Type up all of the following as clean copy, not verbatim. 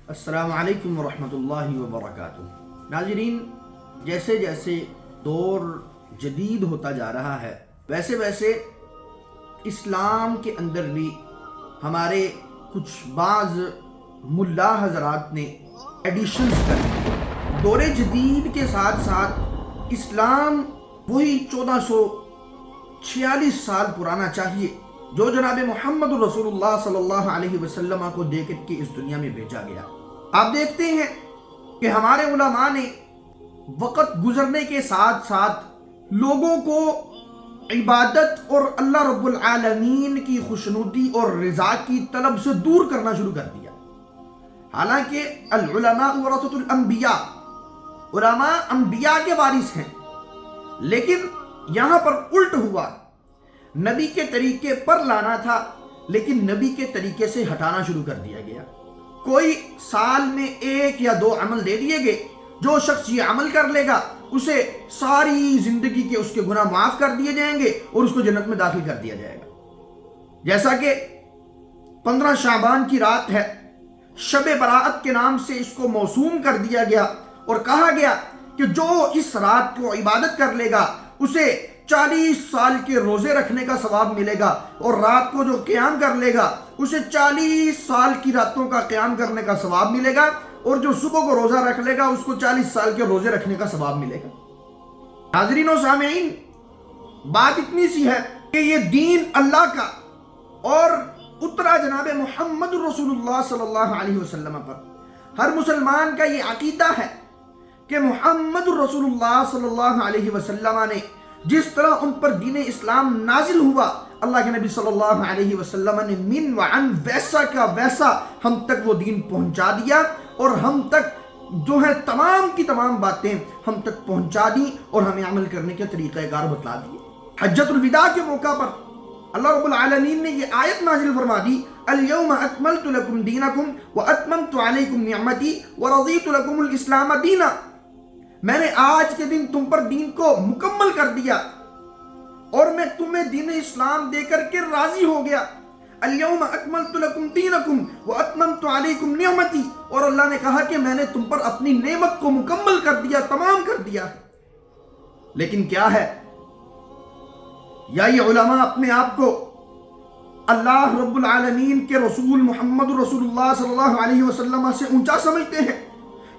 السلام علیکم ورحمۃ اللہ وبرکاتہ۔ ناظرین، جیسے جیسے دور جدید ہوتا جا رہا ہے ویسے ویسے اسلام کے اندر بھی ہمارے کچھ بعض ملا حضرات نے ایڈیشنز کر دیے۔ دور جدید کے ساتھ ساتھ اسلام وہی 1446 سال پرانا چاہیے جو جناب محمد رسول اللہ صلی اللہ علیہ وسلم کو دے کر کے اس دنیا میں بھیجا گیا۔ آپ دیکھتے ہیں کہ ہمارے علماء نے وقت گزرنے کے ساتھ ساتھ لوگوں کو عبادت اور اللہ رب العالمین کی خوشنودی اور رضا کی طلب سے دور کرنا شروع کر دیا۔ حالانکہ العلماء ورثۃ الانبیاء، علماء انبیاء کے وارث ہیں، لیکن یہاں پر الٹ ہوا۔ نبی کے طریقے پر لانا تھا لیکن نبی کے طریقے سے ہٹانا شروع کر دیا گیا۔ کوئی سال میں 1 یا 2 عمل دے دیے گئے، جو شخص یہ عمل کر لے گا اسے ساری زندگی کے اس کے گناہ معاف کر دیے جائیں گے اور اس کو جنت میں داخل کر دیا جائے گا۔ جیسا کہ 15 شعبان کی رات ہے، شب براءت کے نام سے اس کو موسوم کر دیا گیا اور کہا گیا کہ جو اس رات کو عبادت کر لے گا اسے 40 سال کے روزے رکھنے کا ثواب ملے گا، اور رات کو جو قیام کر لے گا اسے 40 سال کی راتوں کا قیام کرنے کا ثواب ملے گا، اور جو صبح کو روزہ رکھ لے گا اس کو 40 سال کے روزے رکھنے کا ثواب ملے گا۔ ناظرین و سامعین، بات اتنی سی ہے کہ یہ دین اللہ کا اور اترا جناب محمد رسول اللہ صلی اللہ علیہ وسلم پر۔ ہر مسلمان کا یہ عقیدہ ہے کہ محمد رسول اللہ صلی اللہ علیہ وسلم نے جس طرح ان پر دین اسلام نازل ہوا، اللہ کے نبی صلی اللہ علیہ وسلم نے من وعن ویسا کا ویسا ہم تک وہ دین پہنچا دیا، اور ہم تک جو ہے تمام کی تمام باتیں ہم تک پہنچا دی اور ہمیں عمل کرنے کے طریقہ کار بتلا دیے۔ حجۃ الوداع کے موقع پر اللہ رب العالمین نے یہ آیت نازل فرما دی، اليوم اکملت لکم دینکم واتممت علیکم نعمتی ورضیت لکم الاسلام دینا۔ میں نے آج کے دن تم پر دین کو مکمل کر دیا اور میں تمہیں دین اسلام دے کر کے راضی ہو گیا۔ اليوم اکملت لکم دینکم واتممت علیکم نعمتی، اور اللہ نے کہا کہ میں نے تم پر اپنی نعمت کو مکمل کر دیا، تمام کر دیا۔ لیکن کیا ہے، یا یہ علماء اپنے آپ کو اللہ رب العالمین کے رسول محمد رسول اللہ صلی اللہ علیہ وسلم سے اونچا سمجھتے ہیں،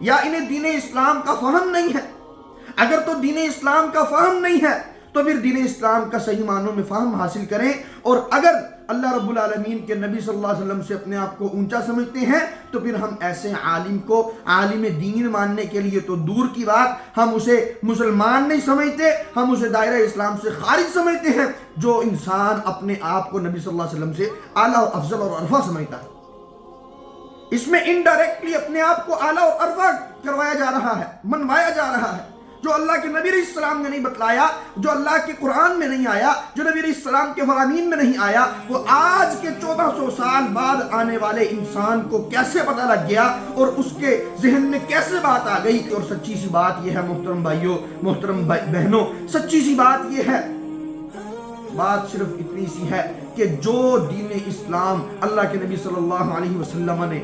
یا انہیں دین اسلام کا فہم نہیں ہے؟ اگر تو دین اسلام کا فہم نہیں ہے تو پھر دین اسلام کا صحیح معنوں میں فہم حاصل کریں، اور اگر اللہ رب العالمین کے نبی صلی اللہ علیہ وسلم سے اپنے آپ کو اونچا سمجھتے ہیں تو پھر ہم ایسے عالم کو عالم دین ماننے کے لیے تو دور کی بات، ہم اسے مسلمان نہیں سمجھتے، ہم اسے دائرہ اسلام سے خارج سمجھتے ہیں۔ جو انسان اپنے آپ کو نبی صلی اللہ علیہ وسلم سے اعلیٰ و افضل اور عرفہ سمجھتا ہے، اس میں انڈائریکٹلی اپنے آپ کو اعلیٰ اور عرفہ کروایا جا رہا ہے، منوایا جا رہا ہے۔ جو اللہ کے نبی علیہ السلام نے نہیں بتلایا، جو اللہ کے قرآن میں نہیں آیا، جو نبی علیہ السلام کے فرامین میں نہیں آیا، وہ آج کے 1400 سال بعد آنے والے انسان کو کیسے پتہ لگ گیا اور اس کے ذہن میں کیسے بات آ گئی؟ اور سچی سی بات یہ ہے محترم بھائیوں، محترم بہنوں، سچی سی بات یہ ہے، بات صرف اتنی سی ہے کہ جو دین اسلام اللہ کے نبی صلی اللہ علیہ وسلم نے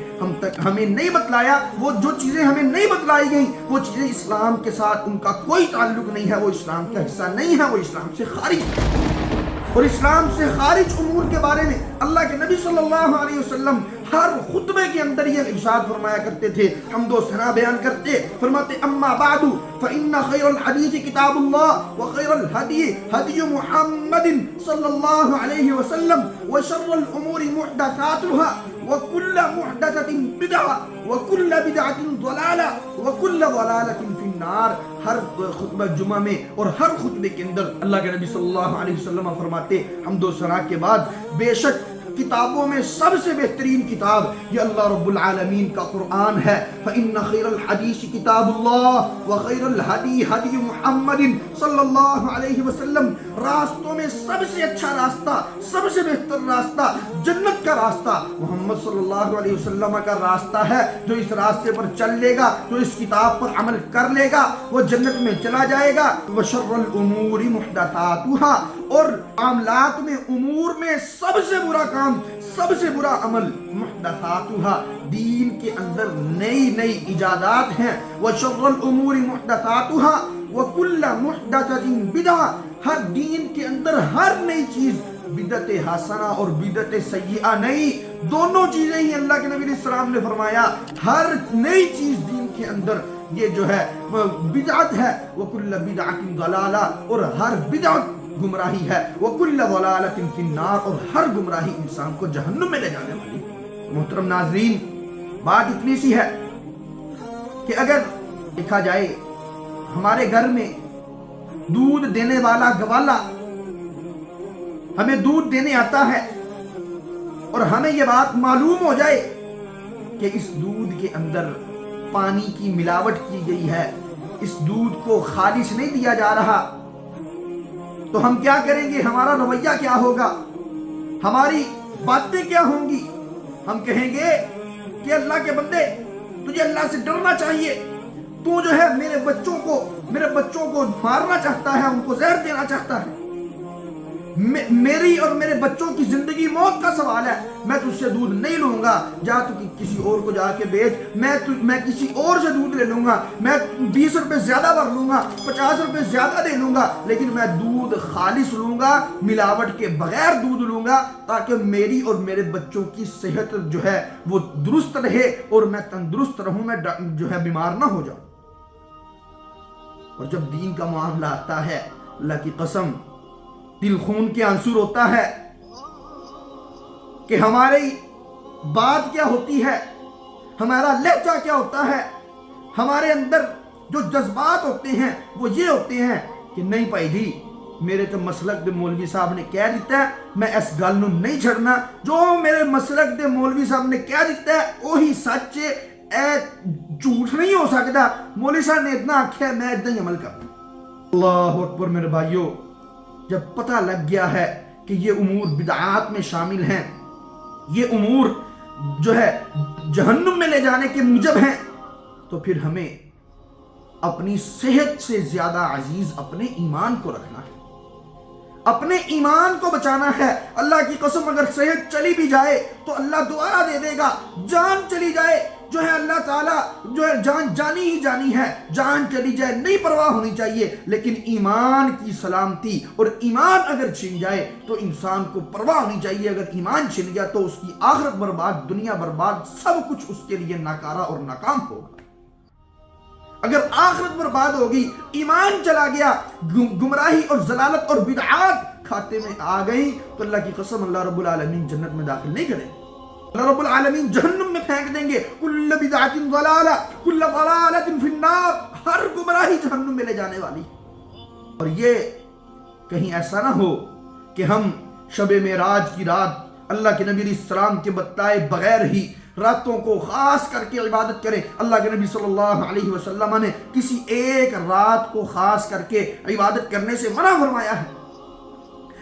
ہمیں نہیں بتلایا، وہ جو چیزیں ہمیں نہیں بتلائی گئیں، وہ چیزیں اسلام کے ساتھ ان کا کوئی تعلق نہیں ہے، وہ اسلام کا حصہ نہیں ہے، وہ اسلام سے خارج ہے۔ اور اسلام سے خارج امور کے بارے میں اللہ کے نبی صلی اللہ علیہ وسلم ہر خطبے کے اندر یہ ارشاد فرمایا کرتے تھے، حمد و ثنا بیان کرتے، فرماتے اما بعد فإن خیر الحدیث کتاب اللہ وخیر الہدی ہدی محمد صلی اللہ علیہ وسلم وشر الامور محدثاتها وكل محدثة بدعة وكل بدعة ضلالة وكل ضلالة في النار۔ ہر خطبہ جمعہ میں اور ہر خطبے کے اندر اللہ کے نبی صلی اللہ علیہ وسلم فرماتے حمد و ثنا کے بعد، بے شک کتابوں میں سب سے بہترین کتاب یہ اللہ رب العالمین کا قرآن ہے۔ فإن خیر الحدیث کتاب اللہ وخیر الہدی ہدی محمد صلی اللہ علیہ وسلم۔ راستوں میں سب سے اچھا راستہ، سب سے بہتر راستہ، جنت کا راستہ محمد صلی اللہ علیہ وسلم کا راستہ ہے۔ جو اس راستے پر چل لے گا، جو اس کتاب پر عمل کر لے گا، وہ جنت میں چلا جائے گا۔ وشر الامور محدثاتها، اور معاملات میں امور میں سب سے برا کام سب سے برا عمل محدثاتھا دین کے اندر نئی نئی ایجادات ہیں وشر الامور محدثاتھا وکل محدثۃ بدعہ ہر دین کے اندر ہر نئی چیز بدعت حسنہ اور بدعت سیئہ نہیں دونوں چیزیں ہی اللہ کے نبی علیہ السلام نے فرمایا ہر نئی چیز دین کے اندر یہ جو ہے بدعت ہے وکل بدعۃ ضلالہ اور ہر بدعت گمراہی ہے وکل ضلالۃ فی النار اور ہر گمراہی انسان کو جہنم میں لے جانے والی محترم ناظرین بات اتنی سی ہے کہ اگر دیکھا جائے ہمارے گھر میں دودھ دینے والا گوالا ہمیں دودھ دینے آتا ہے اور ہمیں یہ بات معلوم ہو جائے کہ اس دودھ کے اندر پانی کی ملاوٹ کی گئی ہے اس دودھ کو خالص نہیں دیا جا رہا تو ہم کیا کریں گے ہمارا رویہ کیا ہوگا ہماری باتیں کیا ہوں گی ہم کہیں گے کہ اللہ کے بندے تجھے اللہ سے ڈرنا چاہیے تو جو ہے میرے بچوں کو مارنا چاہتا ہے ان کو زہر دینا چاہتا ہے میری اور میرے بچوں کی زندگی موت کا سوال ہے میں تجھ سے دودھ نہیں لوں گا جا تو کسی اور کو جا کے بیچ میں کسی اور سے دودھ لے لوں گا میں 20 روپے زیادہ بھر لوں گا 50 روپے زیادہ دے لوں گا لیکن میں دودھ خالص لوں گا ملاوٹ کے بغیر دودھ لوں گا تاکہ میری اور میرے بچوں کی صحت جو ہے وہ درست رہے اور میں تندرست رہوں میں جو ہے بیمار نہ ہو جاؤں اور جب دین کا معاملہ آتا ہے اللہ کی قسم دل خون کے عنصر ہوتا ہے کہ ہماری بات کیا ہوتی ہے ہمارا لہجہ کیا ہوتا ہے ہمارے اندر جو جذبات ہوتے ہیں وہ یہ ہوتے ہیں کہ نہیں پائی جی میرے تو مسلک دے مولوی صاحب نے کہہ دیتا ہے میں اس گل نو نہیں چھڑنا جو میرے مسلک دے مولوی صاحب نے کہہ دیتا ہے وہی سچ ہے اے جھوٹ نہیں ہو سکتا مولوی صاحب نے اتنا آکھیا میں اتنا ہی عمل کروں اللہ اکبر میرے بھائیو جب پتہ لگ گیا ہے کہ یہ امور بدعات میں شامل ہیں یہ امور جو ہے جہنم میں لے جانے کے موجب ہیں تو پھر ہمیں اپنی صحت سے زیادہ عزیز اپنے ایمان کو رکھنا ہے اپنے ایمان کو بچانا ہے اللہ کی قسم اگر صحت چلی بھی جائے تو اللہ دوبارہ دے دے گا جان چلی جائے جو ہے اللہ تعالیٰ جو ہے جان جانی ہی جانی ہے جان چلی جائے نہیں پرواہ ہونی چاہیے لیکن ایمان کی سلامتی اور ایمان اگر چھن جائے تو انسان کو پرواہ ہونی چاہیے اگر ایمان چھن گیا تو اس کی آخرت برباد دنیا برباد سب کچھ اس کے لیے ناکارہ اور ناکام ہوگا اگر آخرت برباد ہوگی ایمان چلا گیا گمراہی اور ضلالت اور بدعات کھاتے میں آ گئی تو اللہ کی قسم اللہ رب العالمین جنت میں داخل نہیں کریں اللہ رب العالمین جہنم میں پھینک دیں گے کل بدعت ضلالہ کل ضلالۃ فی النار ہر گمراہی جہنم میں لے جانے والی اور یہ کہیں ایسا نہ ہو کہ ہم شب معراج کی رات اللہ کے نبی علیہ السلام کے بتائے بغیر ہی راتوں کو خاص کر کے عبادت کریں اللہ کے نبی صلی اللہ علیہ وسلم نے کسی ایک رات کو خاص کر کے عبادت کرنے سے منع فرمایا ہے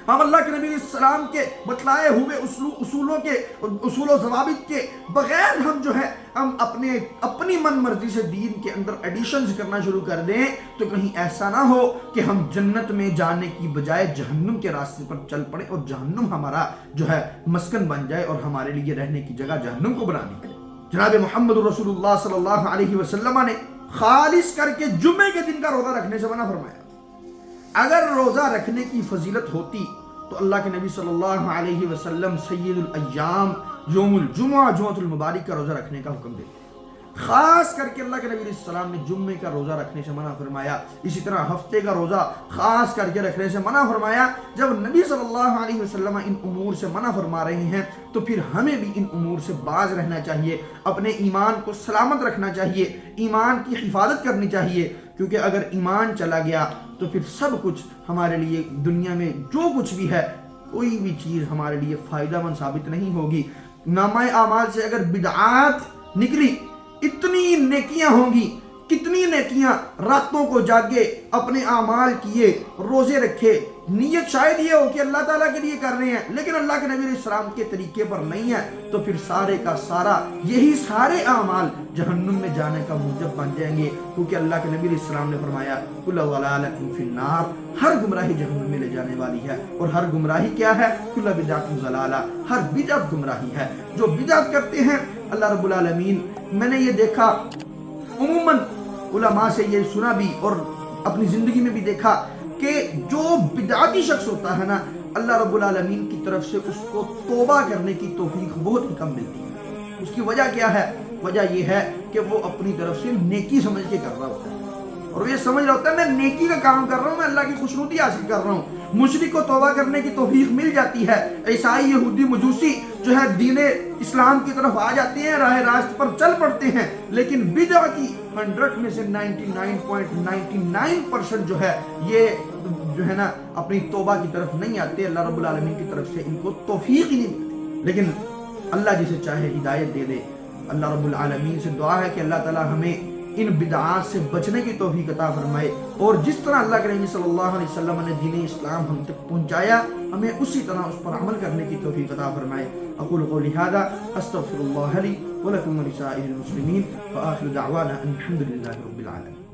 ہم اللہ کے نبی علیہ السلام کے بتلائے ہوئے اصول و ضوابط کے بغیر ہم جو ہے ہم اپنی من مرضی سے دین کے اندر ایڈیشنز کرنا شروع کر دیں تو کہیں ایسا نہ ہو کہ ہم جنت میں جانے کی بجائے جہنم کے راستے پر چل پڑے اور جہنم ہمارا جو ہے مسکن بن جائے اور ہمارے لیے رہنے کی جگہ جہنم کو بنانی پڑے جناب محمد رسول اللہ صلی اللہ علیہ وسلم نے خالص کر کے جمعے کے دن کا روزہ رکھنے سے منع فرمایا اگر روزہ رکھنے کی فضیلت ہوتی تو اللہ کے نبی صلی اللہ علیہ وسلم سید الایام یوم الجمعہ جمعۃ المبارک کا روزہ رکھنے کا حکم دیتے خاص کر کے اللہ کے نبی علیہ السلام نے جمعے کا روزہ رکھنے سے منع فرمایا اسی طرح ہفتے کا روزہ خاص کر کے رکھنے سے منع فرمایا جب نبی صلی اللہ علیہ وسلم ان امور سے منع فرما رہے ہیں تو پھر ہمیں بھی ان امور سے باز رہنا چاہیے اپنے ایمان کو سلامت رکھنا چاہیے ایمان کی حفاظت کرنی چاہیے کیونکہ اگر ایمان چلا گیا تو پھر سب کچھ ہمارے لیے دنیا میں جو کچھ بھی ہے کوئی بھی چیز ہمارے لیے فائدہ مند ثابت نہیں ہوگی نامہ اعمال سے اگر بدعات نکلی اتنی نیکیاں ہوں گی کتنی نیکیاں راتوں کو جاگے اپنے اعمال کیے روزے رکھے نیت شاید یہ ہو کہ اللہ تعالیٰ کے لیے کر رہے ہیں لیکن اللہ کے نبی علیہ السلام کے طریقے پر نہیں ہے، تو پھر سارے کا سارا یہی سارے اعمال جہنم میں جانے کا موجب بن جائیں گے، کیونکہ اللہ کے نبی علیہ السلام نے فرمایا کل ضلالۃ فی النار، ہر گمراہی جہنم میں لے جانے والی ہے، اور ہر گمراہی کیا ہے؟ کل بدعۃ ضلالہ، ہر بدعت گمراہی ہے۔ جو بدعت کرتے ہیں اللہ رب العالمین، میں نے یہ دیکھا عموماً علماء سے یہ سنا بھی اور اپنی زندگی میں بھی دیکھا کہ جو بدعاتی شخص ہوتا ہے نا، اللہ رب العالمین کی طرف سے اس کو توبہ کرنے کی توفیق بہت ہی کم ملتی ہے۔ اس کی وجہ کیا ہے؟ وجہ یہ ہے کہ وہ اپنی طرف سے نیکی سمجھ کے کر رہا ہوتا ہے، اور وہ یہ سمجھ رہا ہوتا ہے میں نیکی کا کام کر رہا ہوں، میں اللہ کی خوشنودی حاصل کر رہا ہوں۔ مشرک کو توبہ کرنے کی توفیق مل جاتی ہے، عیسائی یہودی مجوسی جو ہے دین اسلام کی طرف آ جاتے ہیں، راہ راست پر چل پڑتے ہیں، لیکن بدعتی 100 میں سے 99.99% جو ہے یہ جو ہے نا اپنی توبہ کی طرف نہیں آتے، اللہ رب العالمین کی طرف سے ان کو توفیق ہی نہیں ملتی۔ لیکن اللہ جسے چاہے ہدایت دے دے۔ اللہ رب العالمین سے دعا ہے کہ اللہ تعالی ہمیں ان بدعات سے بچنے کی توفیق عطا فرمائے، اور جس طرح اللہ کے نبی صلی اللہ علیہ وسلم نے دین اسلام ہم تک پہنچایا، ہمیں اسی طرح اس پر عمل کرنے کی توفیق عطا فرمائے۔ اقول قولی ھذا استغفر اللہ لی ولکم ولسائر المسلمین وآخر دعوانا ان الحمد للہ رب العالمین۔